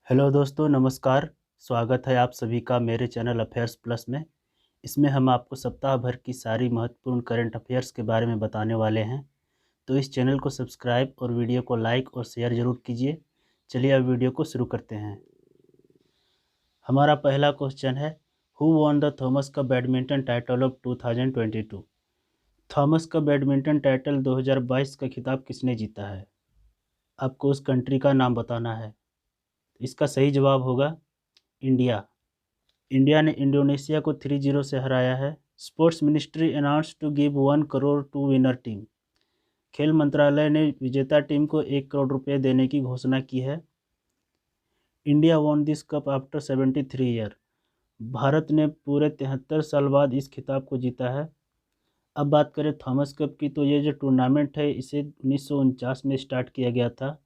Hello दोस्तों, नमस्कार। स्वागत है आप सभी का मेरे चैनल अफेयर्स प्लस में। इसमें हम आपको सप्ताह भर की सारी महत्वपूर्ण करंट अफेयर्स के बारे में बताने वाले हैं। तो इस चैनल को सब्सक्राइब और वीडियो को लाइक और शेयर ज़रूर कीजिए। चलिए अब वीडियो को शुरू करते हैं। हमारा पहला क्वेश्चन है, who won the Thomas cup badminton title of 2022? Thomas cup badminton title 2022 का खिताब किसने जीता है? आपको उस कंट्री का नाम बताना है। इसका सही जवाब होगा इंडिया। इंडिया ने इंडोनेशिया को 3-0 से हराया है। Sports ministry announce to give 1 crore to winner team. खेल मंत्रालय ने विजेता टीम को 1 करोड़ रुपए देने की घोषणा की है। India won this cup after 73 year. Bharat ने पूरे 73 साल बाद इस खिताब को जीता है। अब बात करें थॉमस कप की, तो ये जो टूर्नामेंट है इसे 1949 में स्टार्ट किया गया था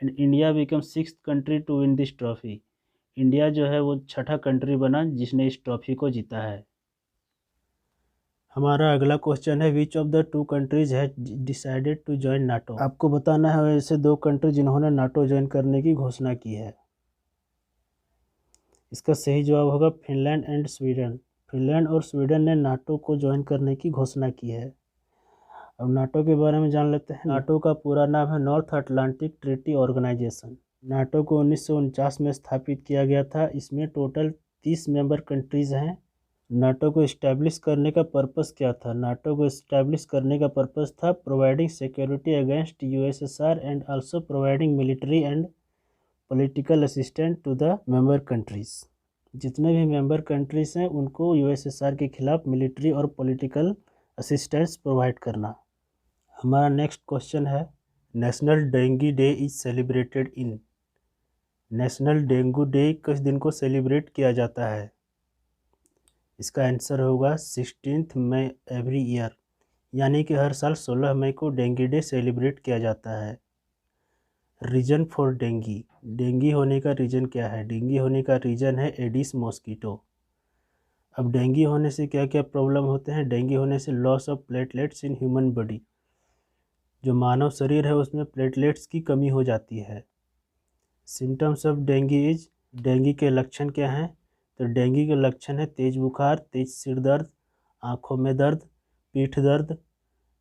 and India become 6th country to win this trophy. India जो है वो छठा कंट्री बना जिसने इस ट्रॉफी को जीता है। हमारा अगला क्वेश्चन है, which of the two countries has decided to join NATO? आपको बताना है ऐसे दो कंट्री जिन्होंने नाटो ज्वाइन करने की घोषणा की है। इसका सही जवाब होगा फिनलैंड एंड स्वीडन। फिनलैंड और स्वीडन ने नाटो को ज्वाइन करने की घोषणा की है। अब नाटो के बारे में जान लेते हैं। नाटो का पूरा नाम है North Atlantic Treaty Organization. NATO को 1949 में स्थापित किया गया था। इसमें टोटल 30 मेंबर कंट्रीज हैं। नाटो को इस्टेब्लिश करने का पर्पस क्या था? नाटो को इस्टेब्लिश करने का पर्पस था providing security against USSR and also providing military and political assistant to the member countries. जितने भी मेंबर कंट्रीज हैं उनको यूएसएसआर के खिलाफ मिलिट्री और पॉलिटिकल असिस्टेंस प्रोवाइड करना। हमारा नेक्स्ट क्वेश्चन है, national dengue day is celebrated in. National dengue day किस दिन को सेलिब्रेट किया जाता है? इसका आंसर होगा 16 मई एवरी ईयर, यानी कि हर साल 16 मई को डेंगू डे सेलिब्रेट किया जाता है। Reason for dinghy. डेंगी होने का रीजन क्या है? डेंगी होने का रीजन है एडिस मॉस्किटो। अब डेंगी होने से क्या क्या प्रॉब्लम होते हैं? डेंगी होने से loss of platelets in human body. जो मानव शरीर है उसमें प्लेटलेट्स की कमी हो जाती है। Symptoms of dinghy is. Dinghy के लक्षण क्या हैं? तो डेंगू के लक्षण है तेज बुखार, तेज सिर दर्द, आँखों में दर्द, पीठ दर्द,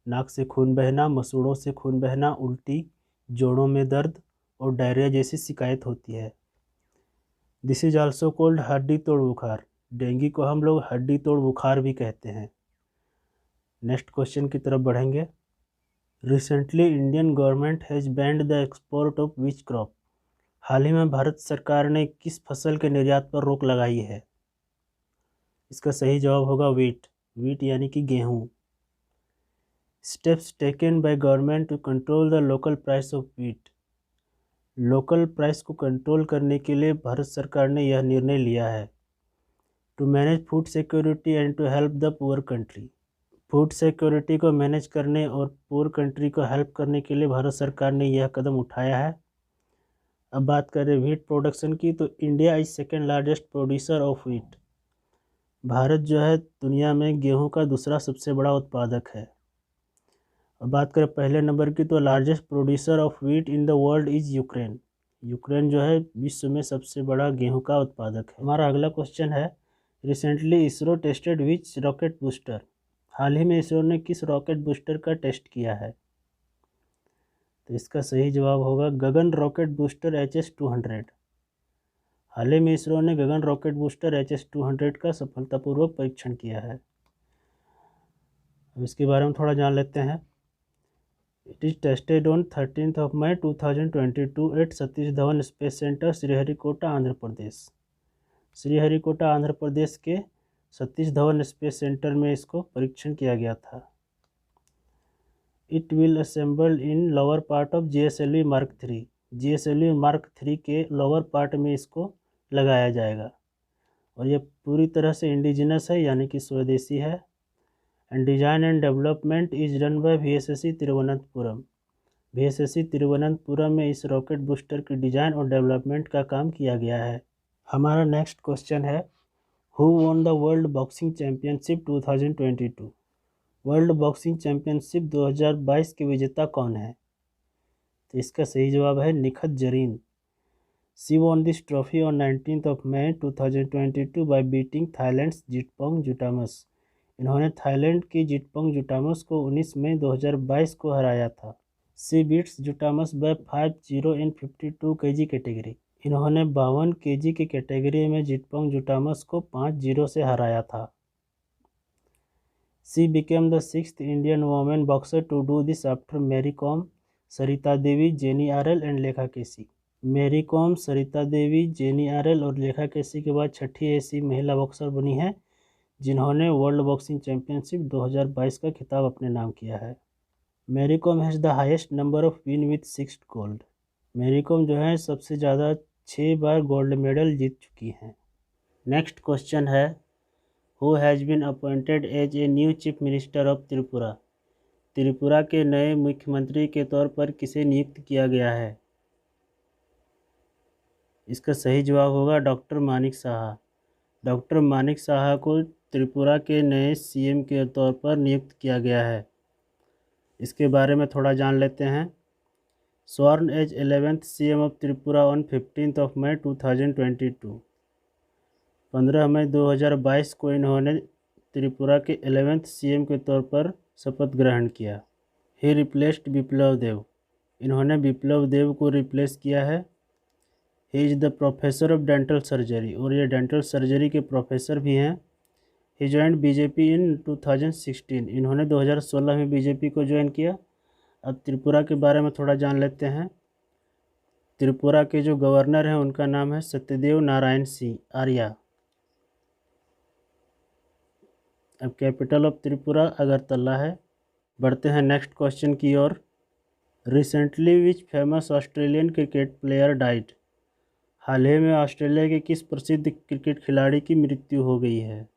नाक से खून बहना, मसूड़ों से खून बहना, उल्टी, जोड़ों में दर्द और डायरिया जैसी शिकायत होती है। दिस इज आल्सो कॉल्ड हड्डी तोड़ बुखार। डेंगू को हम लोग हड्डी तोड़ बुखार भी कहते हैं। नेक्स्ट क्वेश्चन की तरफ बढ़ेंगे। Recently Indian government has banned the export of which crop. हाल ही में भारत सरकार ने किस फसल के निर्यात पर रोक लगाई है? इसका सही जवाब होगा वीट। वीट यानी कि गेहूँ। Steps taken by government to control the local price of wheat. Local price को कंट्रोल करने के लिए भारत सरकार ने यह निर्णय लिया है। To manage food security and to help the poor country. Food security को मैनेज करने और पुअर कंट्री को हेल्प करने के लिए भारत सरकार ने यह कदम उठाया है। अब बात करें व्हीट प्रोडक्शन की, तो India is second largest producer of wheat. Bharat जो है दुनिया में गेहूं का दूसरा सबसे बड़ा उत्पादक है। अब बात करें पहले नंबर की, तो largest producer of wheat in the world is Ukraine. Ukraine जो है विश्व में सबसे बड़ा गेहूं का उत्पादक है। हमारा अगला क्वेश्चन है, रिसेंटली इसरो टेस्टेड विच रॉकेट बूस्टर। हाल ही में इसरो ने किस रॉकेट बूस्टर का टेस्ट किया है? तो इसका सही जवाब होगा गगन रॉकेट बूस्टर HS-200। हाल ही में इसरो ने गगन रॉकेट बूस्टर HS-200 का सफलतापूर्वक परीक्षण किया है। अब इसके बारे में थोड़ा जान लेते हैं। It is tested on 13 May 2022 at Satish Dhawan space centre, Sriharikota, Andhra Pradesh. Sriharikota Andhra Pradesh के सतीश धवन स्पेस सेंटर में इसको परीक्षण किया गया था। It will assemble in lower part of GSLV Mark 3। GSLV Mark 3 के लोअर पार्ट में इसको लगाया जाएगा और यह पूरी तरह से इंडिजिनस है यानी कि स्वदेशी है। And design and development is done by VSSC Thiruvananthapuram. VSSC Thiruvananthapuram में इस रॉकेट बूस्टर की डिजाइन और डेवलपमेंट का काम किया गया है। हमारा नेक्स्ट क्वेश्चन है, who won the world boxing championship 2022। World boxing championship 2022 के विजेता कौन है? तो इसका सही जवाब है Nikhat Zareen. She won this trophy on 19th of May 2022 by beating Thailand's Jitpong Jutamos. इन्होंने थाईलैंड की जिटपोंग जुटामस को 19 मई 2022 को हराया था। She beats Jutamos by 5-0 in 52 kg category. इन्होंने 52 kg की कैटेगरी में जिटपोंग जुटामस को 5-0 से हराया था। She became the 6th Indian woman boxer to do this after Mary Kom, Sarita Devi, Jenny RL and Lekha Kesi. मेरी com, Sarita Devi, jenny RL और लेखा केसी के बाद छठी ऐसी महिला बॉक्सर बनी है जिन्होंने वर्ल्ड बॉक्सिंग चैंपियनशिप 2022 का खिताब अपने नाम किया है। मेरी com has the highest number of win with 6 gold. मेरी कॉम जो है सबसे ज़्यादा 6 बार गोल्ड मेडल जीत चुकी हैं। नेक्स्ट क्वेश्चन है, who has been appointed as a new chief minister of Tripura. Tripura के नए मुख्यमंत्री के तौर पर किसे नियुक्त किया गया है? इसका सही जवाब होगा डॉक्टर मानिक साहा। डॉक्टर मानिक साहा को त्रिपुरा के नए सीएम के तौर पर नियुक्त किया गया है। इसके बारे में थोड़ा जान लेते हैं। स्वर्ण as 11th CM of Tripura on 15th of May 2022। 15 मई 2022 को इन्होंने त्रिपुरा के 11th सीएम के तौर पर शपथ ग्रहण किया। ही रिप्लेस्ड बिप्लब देव। इन्होंने बिप्लब देव को रिप्लेस किया है। ही is the professor of dental surgery, और ये डेंटल सर्जरी के प्रोफेसर भी हैं। He joined BJP in 2016। इन्होंने 2016 में बीजेपी को ज्वाइन किया। अब त्रिपुरा के बारे में थोड़ा जान लेते हैं। त्रिपुरा के जो गवर्नर हैं उनका नाम है सत्यदेव नारायण सिंह आर्या। अब कैपिटल ऑफ त्रिपुरा अगरतला है। बढ़ते हैं नेक्स्ट क्वेश्चन की ओर। Recently which famous Australian cricket player died. हाल ही में ऑस्ट्रेलिया के किस प्रसिद्ध क्रिकेट खिलाड़ी की मृत्यु हो गई है?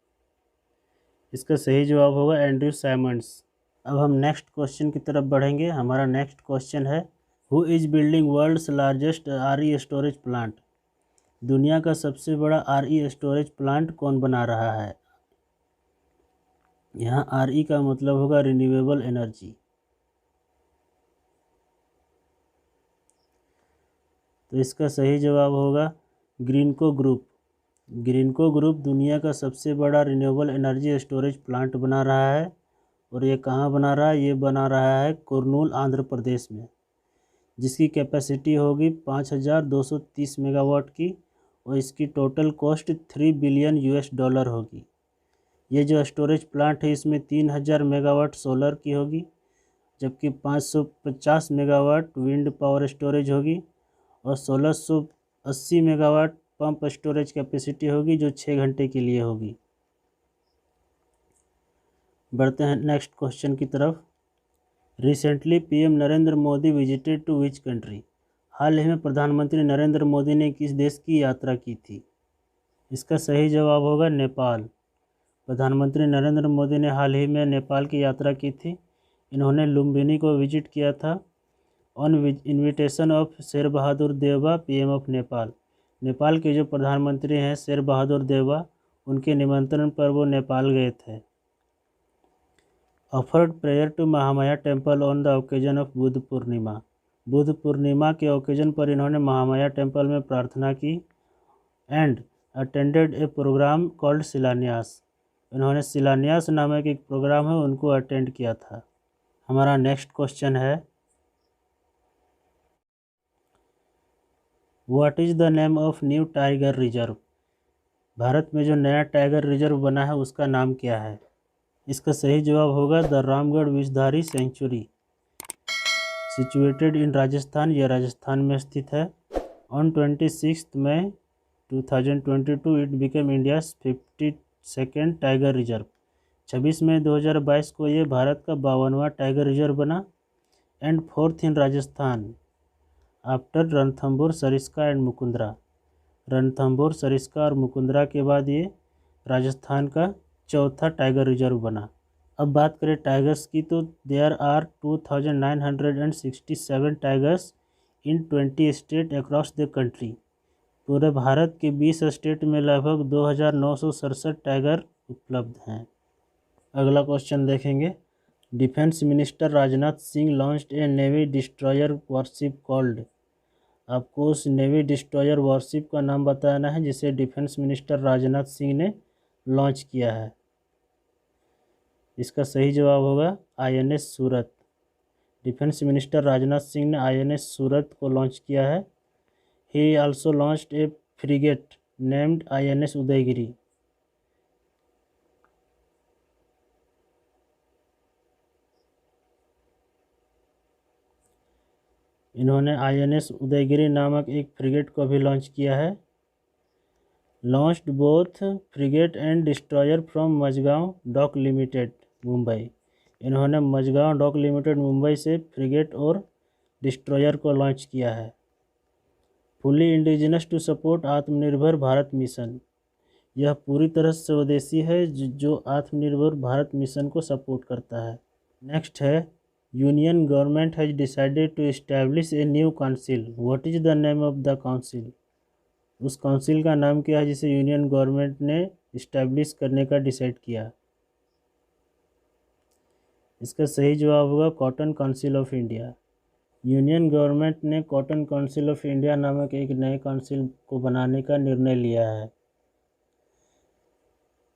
इसका सही जवाब होगा एंड्रयू साइमंड्स। अब हम नेक्स्ट क्वेश्चन की तरफ बढ़ेंगे। हमारा नेक्स्ट क्वेश्चन है, who is building world's largest RE storage plant. दुनिया का सबसे बड़ा RE स्टोरेज प्लांट कौन बना रहा है? यहाँ RE का मतलब होगा रिन्यूएबल एनर्जी। तो इसका सही जवाब होगा ग्रीनको ग्रुप। ग्रीनको ग्रुप दुनिया का सबसे बड़ा रिन्यूएबल एनर्जी स्टोरेज प्लांट बना रहा है। और ये कहाँ बना रहा है? ये बना रहा है कुर्नूल आंध्र प्रदेश में, जिसकी कैपेसिटी होगी 5230 मेगावाट की, और इसकी टोटल कॉस्ट $3 बिलियन होगी। ये जो स्टोरेज प्लांट है इसमें 3000 मेगावाट सोलर की होगी, जबकि 550 मेगावाट विंड पावर स्टोरेज होगी, और 1680 मेगावाट पंप स्टोरेज कैपेसिटी होगी जो 6 घंटे के लिए होगी। बढ़ते हैं नेक्स्ट क्वेश्चन की तरफ। Recently PM Narendra Modi visited to which country. हाल ही में प्रधानमंत्री नरेंद्र मोदी ने किस देश की यात्रा की थी? इसका सही जवाब होगा नेपाल। प्रधानमंत्री नरेंद्र मोदी ने हाल ही में नेपाल की यात्रा की थी। इन्होंने लुम्बिनी को विजिट किया था on invitation of Sher Bahadur Deuba, PM of Nepal. Nepal के जो प्रधानमंत्री हैं शेर बहादुर देवबा, उनके निमंत्रण पर वो नेपाल गए थे। Offered prayer to Mahamaya temple on the occasion of Buddha Purnima. Buddha Purnima के ओकेजन पर इन्होंने महामाया टेम्पल में प्रार्थना की। And attended a programme called Shilanyas. इन्होंने शिलान्यास नामक एक प्रोग्राम है उनको अटेंड किया था। हमारा नेक्स्ट क्वेश्चन है, what is the name of new tiger reserve. Bharat में जो नया टाइगर रिजर्व बना है उसका नाम क्या है? इसका सही जवाब होगा the Ramgarh Vishdhari sanctuary, situated in Rajasthan. यह राजस्थान में स्थित है। On 26 May 2022 it became India's 52nd tiger reserve. 26 मई 2022 को ये भारत का 52वां टाइगर रिजर्व बना। And 4th in Rajasthan after Ranthambore, Sariska and Mukundra. Ranthambore, Sariska और मुकुंदरा के बाद ये राजस्थान का चौथा टाइगर रिजर्व बना। अब बात करें टाइगर्स की, तो there are 2967 tigers in 20 state across the country. पूरे भारत के 20 स्टेट में लगभग 2967 टाइगर उपलब्ध हैं। अगला क्वेश्चन देखेंगे। Defence minister Rajnath Singh launched ए नेवी डिस्ट्रॉयर वॉरशिप कॉल्ड। आपको उस नेवी डिस्ट्रॉयर वॉरशिप का नाम बताना है जिसे डिफेंस मिनिस्टर राजनाथ सिंह ने लॉन्च किया है। इसका सही जवाब होगा INS Surat. Defence minister Rajnath Singh ने INS सूरत को लॉन्च किया है। He also launched a frigate named INS Udaygiri. इन्होंने INS उदयगिरी नामक एक फ्रिगेट को भी लॉन्च किया है। Launched both frigate and destroyer from Mazagaon dock limited Mumbai. इन्होंने मझगांव डॉक लिमिटेड मुंबई से फ्रिगेट और डिस्ट्रॉयर को लॉन्च किया है। फुली इंडिजिनस टू सपोर्ट आत्मनिर्भर भारत मिशन। यह पूरी तरह से स्वदेशी है जो आत्मनिर्भर भारत मिशन को सपोर्ट करता है। नेक्स्ट है union government has decided to establish a new council. What is the name of the council. उस काउंसिल का नाम क्या है जिसे यूनियन गवर्नमेंट ने इस्टेब्लिश करने का डिसाइड किया। इसका सही जवाब होगा cotton council of India. Union government ने कॉटन काउंसिल ऑफ इंडिया नामक एक नए काउंसिल को बनाने का निर्णय लिया है।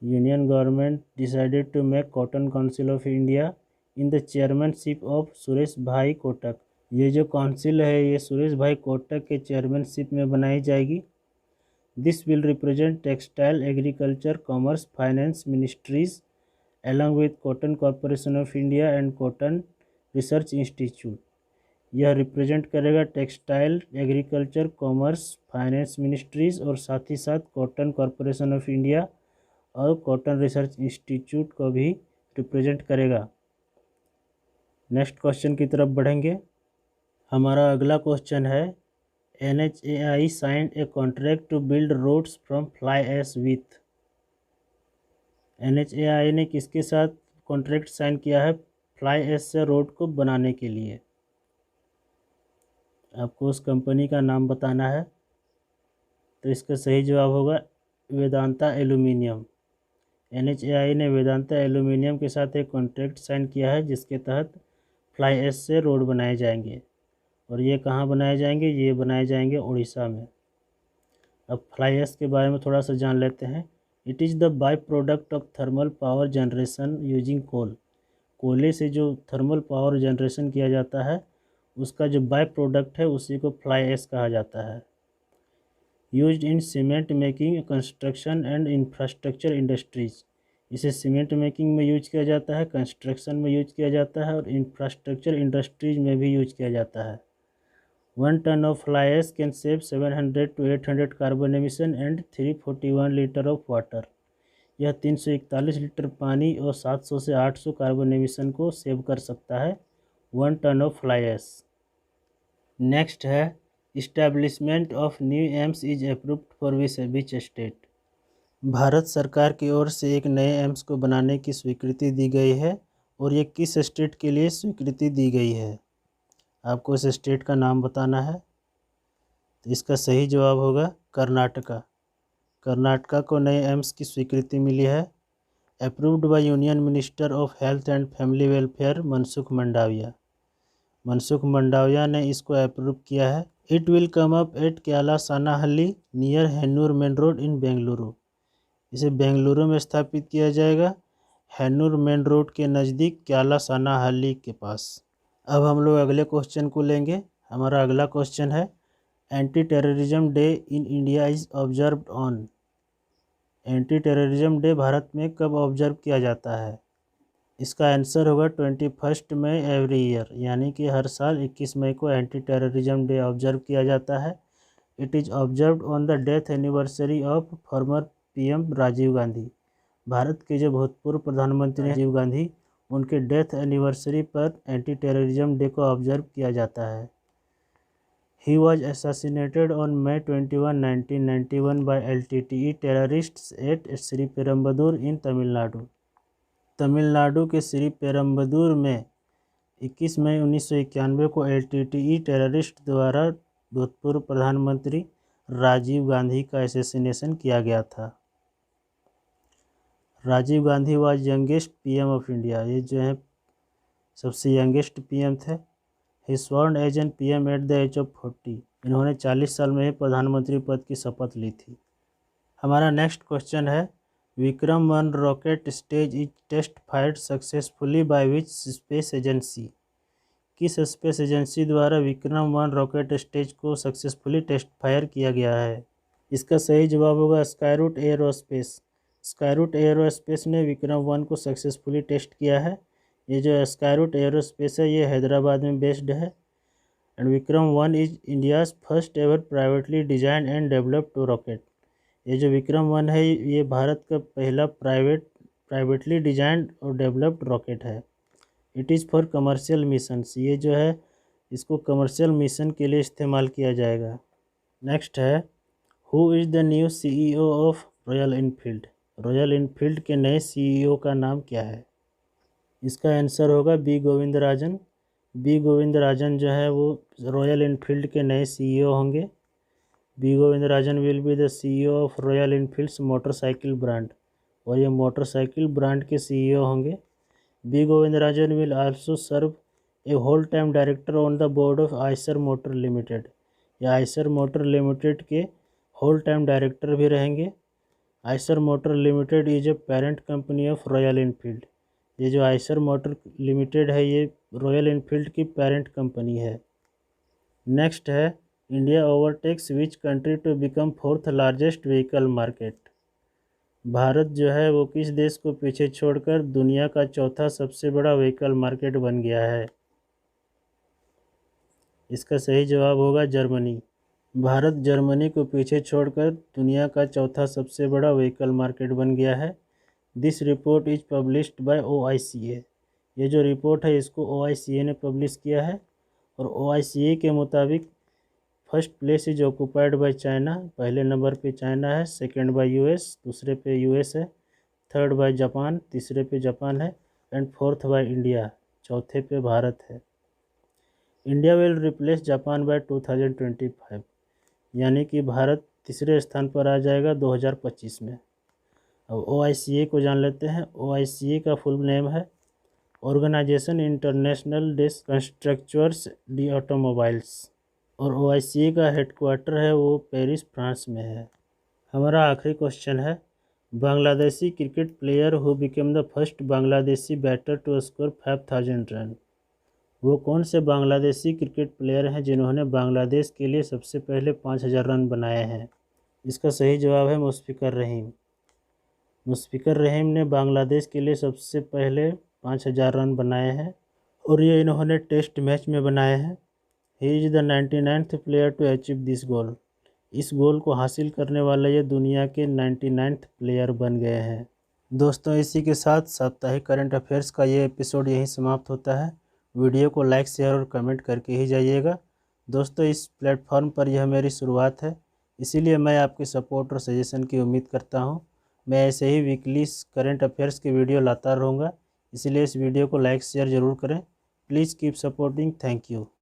Union government decided to make cotton council of India in the chairmanship of Suresh bhai Kotak. ये जो काउंसिल है ये सुरेश भाई कोटक के चेयरमैनशिप में बनाई जाएगी। This will represent textile, agriculture, commerce, finance ministries along with cotton corporation of India and cotton research institute. यह represent करेगा textile, agriculture, commerce, finance ministries और साथ ही साथ कॉटन कॉरपोरेशन ऑफ इंडिया और कॉटन रिसर्च इंस्टीट्यूट को भी represent करेगा। Next question की तरफ बढ़ेंगे। हमारा अगला क्वेश्चन है NHAI signed a contract to build roads from fly ash with. NHAI ने किसके साथ कॉन्ट्रैक्ट साइन किया है फ्लाई ऐश से रोड को बनाने के लिए। आपको उस कंपनी का नाम बताना है। तो इसका सही जवाब होगा वेदांता एल्यूमिनियम। NHAI ने वेदांता एल्यूमिनियम के साथ एक कॉन्ट्रैक्ट साइन किया है जिसके तहत फ्लाई ऐश से रोड बनाए जाएंगे। और ये कहाँ बनाए जाएंगे, ये बनाए जाएंगे उड़ीसा में। अब फ्लाई ऐश के बारे में थोड़ा सा जान लेते हैं। It is the by product of thermal power generation using coal. कोयले से जो थर्मल पावर जनरेशन किया जाता है उसका जो बाई प्रोडक्ट है उसी को फ्लाई ऐश कहा जाता है। Used in cement making, construction and infrastructure industries. इसे सीमेंट मेकिंग में यूज किया जाता है, कंस्ट्रक्शन में यूज किया जाता है और इंफ्रास्ट्रक्चर इंडस्ट्रीज में भी यूज किया जाता है। 1 ton of fly ash can save 700 to 800 carbon emission and 341 litre of water. यह 341 लीटर पानी और 700 से 800 कार्बन एमिशन को सेव कर सकता है 1 tonne of fly ash. Next है establishment of new AIIMS is approved for which state. Bharat सरकार की ओर से एक नए एम्स को बनाने की स्वीकृति दी गई है और ये किस स्टेट के लिए स्वीकृति दी गई है। आपको इस स्टेट का नाम बताना है। तो इसका सही जवाब होगा कर्नाटका। कर्नाटका को नए एम्स की स्वीकृति मिली है। Approved by union minister of health and family welfare Mansukh Mandaviya. Mansukh Mandaviya ने इसको अप्रूव किया है। It will come up at Kyalasanahalli near Hennur main road in Bengaluru. इसे बेंगलुरु में स्थापित किया जाएगा, हेन्नूर मेन रोड के नज़दीक क्याला सानाहल्ली के पास। अब हम लोग अगले क्वेश्चन को लेंगे। हमारा अगला क्वेश्चन है anti terrorism day in India is observed on. Anti terrorism day Bharat में कब ऑब्जर्व किया जाता है। इसका आंसर होगा 21 मई एवरी ईयर, यानी कि हर साल 21 मई को एंटी टेररिज्म डे ऑब्जर्व किया जाता है। It is observed on the death anniversary of former PM Rajiv Gandhi. Bharat के जो भूतपूर्व प्रधानमंत्री राजीव गांधी, उनके डेथ एनिवर्सरी पर एंटी टेररिज्म डे को ऑब्जर्व किया जाता है। He was assassinated on May 21, 1991 by LTTE terrorists at Sriperumbudur in Tamil Nadu. Tamil Nadu के श्री पेरम्बदूर में 21 मई 1991 को LTTE टेररिस्ट द्वारा भूतपूर्व प्रधानमंत्री राजीव गांधी का असैसिनेशन किया गया था। Rajiv Gandhi was youngest PM of India. ये जो है सबसे यंगेस्ट PM थे। He sworn as an PM at the age of 40। इन्होंने 40 साल में ही प्रधानमंत्री पद की शपथ ली थी। हमारा नेक्स्ट क्वेश्चन है, Vikram one rocket stage is test fired successfully by which space agency? किस स्पेस एजेंसी द्वारा विक्रम-1 रॉकेट स्टेज को सक्सेसफुली टेस्ट फायर किया गया है? इसका सही जवाब होगा स्काईरूट एयरोस्पेस। स्काईरूट एयरोस्पेस ने विक्रम-1 को सक्सेसफुली टेस्ट किया है। ये जो स्काईरूट एयरोस्पेस है ये हैदराबाद में बेस्ड है। And Vikram one is India's first ever privately design and developed rocket. ये जो विक्रम-1 है ये भारत का पहला प्राइवेटली डिजाइंड और डेवलप्ड रॉकेट है। It is for commercial missions. ये जो है इसको कमर्शियल मिशन के लिए इस्तेमाल किया जाएगा। नेक्स्ट है, who is the new CEO of Royal Enfield? Royal Enfield के नए CEO का नाम क्या है? इसका आंसर होगा बी गोविंदराजन। बी गोविंदराजन जो है वो रॉयल इनफील्ड के नए CEO होंगे। B Govindarajan will be the CEO of Royal Enfield's motorcycle brand, और ये मोटरसाइकिल ब्रांड के CEO होंगे। B Govindarajan will also serve a whole time director on the board of Eicher Motor Limited. या Eicher Motor Limited के whole time director भी रहेंगे। Eicher Motor Limited is a parent company of Royal Enfield. ये जो Eicher Motor Limited है ये Royal Enfield की parent company है। नेक्स्ट है, India overtakes which country to become 4th largest vehicle market? Bharat जो है वो किस देश को पीछे छोड़कर दुनिया का चौथा सबसे बड़ा व्हीकल मार्केट बन गया है? इसका सही जवाब होगा जर्मनी। भारत जर्मनी को पीछे छोड़कर दुनिया का चौथा सबसे बड़ा व्हीकल मार्केट बन गया है। This report is published by OICA। ये जो रिपोर्ट है इसको OICA ने पब्लिश किया है। और OICA के मुताबिक first place is occupied by China. पहले नंबर पे चाइना है, सेकंड बाय US, दूसरे पे US है, थर्ड बाय जापान, तीसरे पे जापान है, एंड फोर्थ बाय इंडिया, चौथे पे भारत है। India will replace Japan by 2025, यानी कि भारत तीसरे स्थान पर आ जाएगा 2025 में। अब OICA को जान लेते हैं। OICA का फुल नेम है ऑर्गेनाइजेशन इंटरनेशनल डेस कंस्ट्रक्चर्स डी ऑटोमोबाइल्स, और OICA का हेडक्वार्टर है वो पेरिस, फ्रांस में है। हमारा आखिरी क्वेश्चन है, Bangladeshi cricket player who became the first Bangladeshi batter to score 5000 run? वो कौन से बांग्लादेशी क्रिकेट प्लेयर हैं जिन्होंने बांग्लादेश के लिए सबसे पहले 5000 रन बनाए हैं? इसका सही जवाब है मुशफिकुर रहीम। मुशफिकुर रहीम ने बांग्लादेश के लिए सबसे पहले 5000 रन बनाए हैं, और ये इन्होंने टेस्ट मैच में बनाए हैं। He is the 99th player to achieve this goal. इस गोल को हासिल करने वाले ये दुनिया के 99th प्लेयर बन गए हैं। दोस्तों, इसी के साथ साप्ताहिक करंट अफेयर्स का ये एपिसोड यहीं समाप्त होता है। वीडियो को लाइक, शेयर और कमेंट करके ही जाइएगा। दोस्तों, इस प्लेटफॉर्म पर यह मेरी शुरुआत है, इसीलिए मैं आपके सपोर्ट और सजेशन की उम्मीद करता हूँ। मैं ऐसे ही वीकली करंट अफेयर्स की वीडियो लाता रहूँगा, इसलिए इस वीडियो को लाइक शेयर ज़रूर करें। Please keep supporting. Thank you.